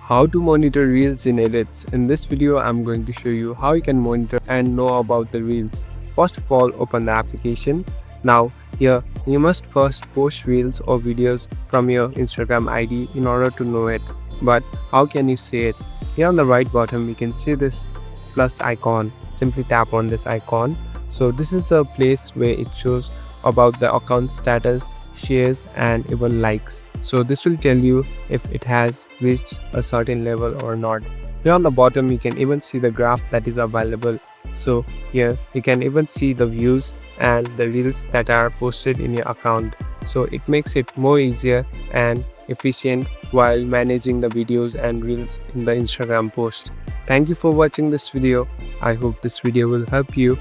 How to monitor reels in edits. In this video, I'm going to show you how you can monitor and know about the reels. First of all, open the application. Now here you must first post reels or videos from your Instagram ID in order to know it. But how can you see it? Here on the right bottom you can see this plus icon. Simply tap on this icon. So this is the place where it shows about the account status, shares and even likes. So this will tell you if it has reached a certain level or not. Here on the bottom you can even see the graph that is available. So here you can even see the views and the reels that are posted in your account. So it makes it more easier and efficient while managing the videos and reels in the Instagram post. Thank you for watching this video. I hope this video will help you.